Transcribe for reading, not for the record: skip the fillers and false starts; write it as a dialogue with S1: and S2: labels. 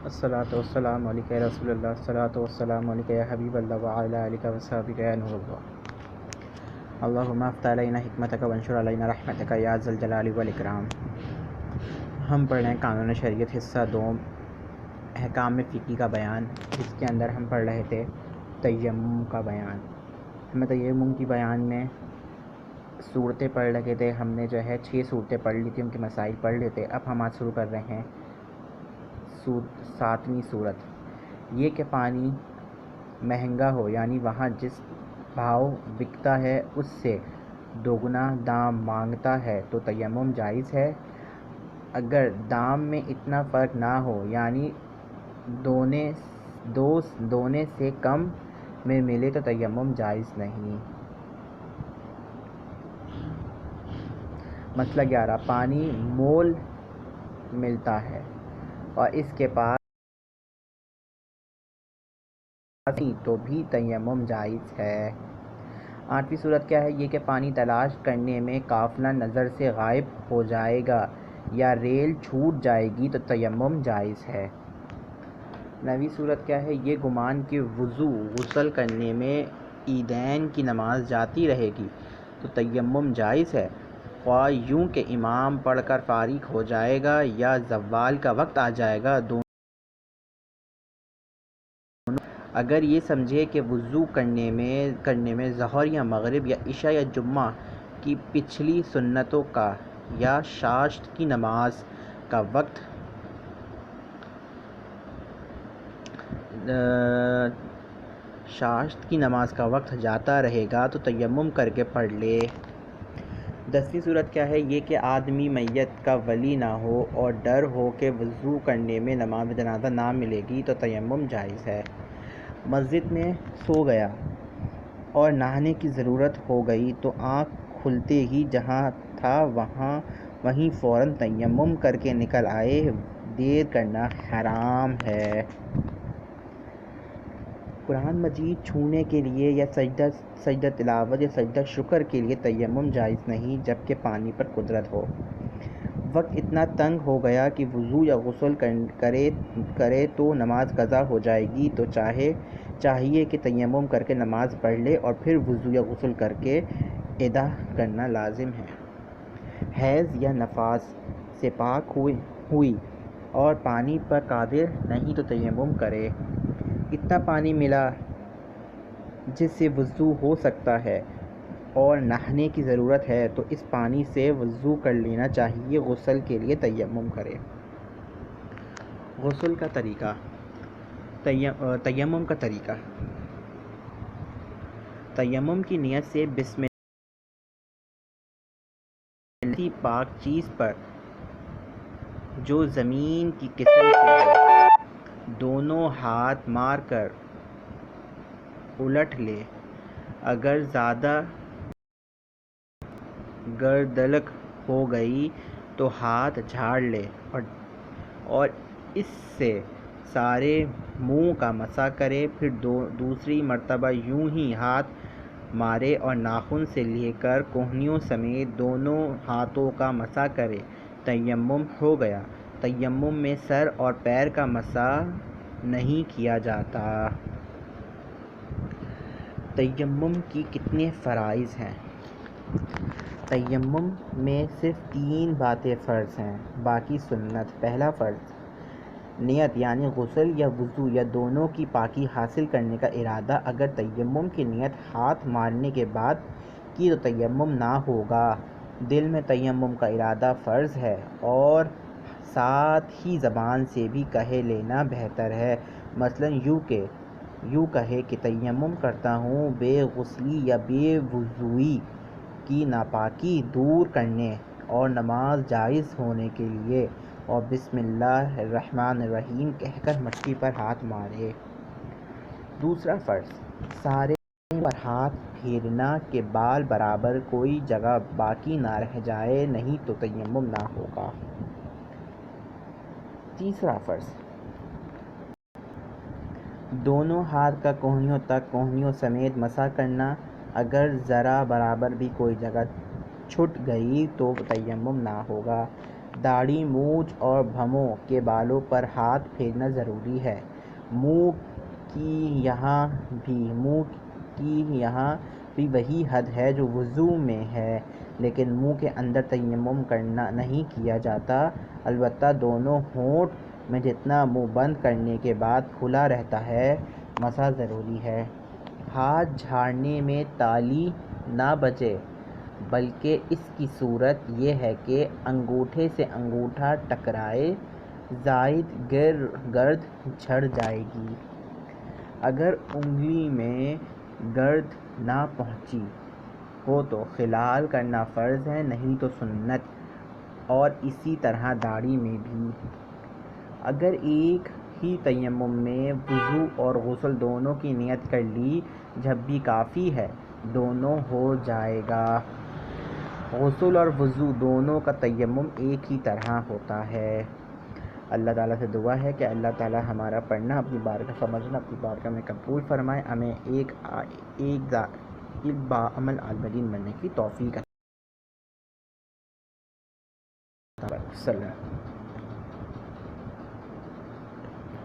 S1: الصلاۃ والسلام علیکہ یا رسول اللہ، الصلاۃ والسلام علیکہ یا حبیب اللہ وعلی آلہ وصحبہ یا نور اللہ۔ اللہم افتح علینا حکمتک وانشر علینا رحمتک یا ذا الجلال والاکرام۔ ہم پڑھ رہے ہیں قانون شریعت حصہ دوم، احکام فقہی کا بیان، جس کے اندر ہم پڑھ رہے تھے تیمم کا بیان۔ ہمیں تیمم کی بیان میں صورتیں پڑھ رہے تھے، ہم نے 6 صورتیں پڑھ لی تھی، ان کے مسائل پڑھ لیتے۔ اب ہم آج شروع کر رہے ہیں 7ویں صورت، یہ کہ پانی مہنگا ہو، یعنی وہاں جس بھاؤ بکتا ہے اس سے دوگنا دام مانگتا ہے تو تیمم جائز ہے۔ اگر دام میں اتنا فرق نہ ہو، یعنی دونے سے کم میں ملے تو تیمم جائز نہیں۔ مسئلہ 11، پانی مول ملتا ہے اور اس کے پاس تو بھی تیمم جائز ہے۔ 8ویں صورت کیا ہے، یہ کہ پانی تلاش کرنے میں قافلہ نظر سے غائب ہو جائے گا یا ریل چھوٹ جائے گی تو تیمم جائز ہے۔ 9ویں صورت کیا ہے، یہ گمان کہ غسل کرنے میں عیدین کی نماز جاتی رہے گی تو تیمم جائز ہے، خواہ یوں کہ امام پڑھ کر فارغ ہو جائے گا یا زوال کا وقت آ جائے گا، دونوں اگر یہ سمجھے کہ وضو کرنے میں ظہر یا مغرب یا عشاء یا جمعہ کی پچھلی سنتوں کا یا شاشت کی نماز کا وقت جاتا رہے گا تو تیمم کر کے پڑھ لے۔ 10ویں صورت کیا ہے، یہ کہ آدمی میت کا ولی نہ ہو اور ڈر ہو کہ وضو کرنے میں نماز جنازہ نہ ملے گی تو تیمم جائز ہے۔ مسجد میں سو گیا اور نہانے کی ضرورت ہو گئی تو آنکھ کھلتے ہی جہاں تھا وہیں فوراً تیمم کر کے نکل آئے، دیر کرنا حرام ہے۔ قرآن مجید چھونے کے لیے یا سجدہ تلاوت یا سجدہ شکر کے لیے تیمم جائز نہیں، جبکہ پانی پر قدرت ہو۔ وقت اتنا تنگ ہو گیا کہ وضو یا غسل کرے تو نماز قضا ہو جائے گی تو چاہیے کہ تیمم کر کے نماز پڑھ لے اور پھر وضو یا غسل کر کے ادا کرنا لازم ہے۔ حیض یا نفاس سے پاک ہوئی اور پانی پر قادر نہیں تو تیمم کرے۔ اتنا پانی ملا جس سے وضو ہو سکتا ہے اور نہانے کی ضرورت ہے تو اس پانی سے وضو کر لینا چاہیے، غسل کے لیے تیمم کرے۔ غسل کا طریقہ، تیمم کا طریقہ، تیمم کی نیت سے بسم اللہ کسی پاک چیز پر جو زمین کی قسم سے ہے دونوں ہاتھ مار کر الٹ لے، اگر زیادہ گردلک ہو گئی تو ہاتھ جھاڑ لے اور اس سے سارے منہ کا مسح کرے، پھر دوسری مرتبہ یوں ہی ہاتھ مارے اور ناخن سے لے کر کہنیوں سمیت دونوں ہاتھوں کا مسح کرے، تیمم ہو گیا۔ تیمم میں سر اور پیر کا مسح نہیں کیا جاتا۔ تیمم کی کتنے فرائض ہیں؟ تیمم میں صرف 3 باتیں فرض ہیں، باقی سنت۔ پہلا فرض نیت، یعنی غسل یا وضو یا دونوں کی پاکی حاصل کرنے کا ارادہ۔ اگر تیمم کی نیت ہاتھ مارنے کے بعد کی تو تیمم نہ ہوگا۔ دل میں تیمم کا ارادہ فرض ہے اور ساتھ ہی زبان سے بھی کہہ لینا بہتر ہے، مثلاً یوں کہے کہ تیمم کرتا ہوں بے غسلی یا بے وضوئی کی ناپاکی دور کرنے اور نماز جائز ہونے کے لیے، اور بسم اللہ الرحمن الرحیم کہہ کر مٹی پر ہاتھ مارے۔ دوسرا فرض سارے بدن پر ہاتھ پھیرنا کہ بال برابر کوئی جگہ باقی نہ رہ جائے، نہیں تو تیمم نہ ہوگا۔ تیسرا فرض دونوں ہاتھ کا کہنیوں تک کہنیوں سمیت مسح کرنا، اگر ذرا برابر بھی کوئی جگہ چھٹ گئی تو تیمم نہ ہوگا۔ داڑھی، مونچھ اور بھموں کے بالوں پر ہاتھ پھیرنا ضروری ہے۔ منہ کی یہاں بھی وہی حد ہے جو وضو میں ہے، لیکن منہ کے اندر تیمم نہیں کیا جاتا، البتہ دونوں ہونٹ میں جتنا منہ بند کرنے کے بعد کھلا رہتا ہے مسح ضروری ہے۔ ہاتھ جھاڑنے میں تالی نہ بجے، بلکہ اس کی صورت یہ ہے کہ انگوٹھے سے انگوٹھا ٹکرائے، زائد گرد جھڑ جائے گی۔ اگر انگلی میں گرد نہ پہنچی ہو تو خلال کرنا فرض ہے، نہیں تو سنت، اور اسی طرح داڑھی میں بھی۔ اگر ایک ہی تیمم میں وضو اور غسل دونوں کی نیت کر لی جب بھی کافی ہے، دونوں ہو جائے گا۔ غسل اور وضو دونوں کا تیمم ایک ہی طرح ہوتا ہے۔ اللہ تعالیٰ سے دعا ہے کہ اللہ تعالیٰ ہمارا پڑھنا اپنی بارگاہ، سمجھنا اپنی بارگاہ میں قبول فرمائے، ہمیں ایک باعمل عالم دین بننے کی توفیق عطا فرمائے۔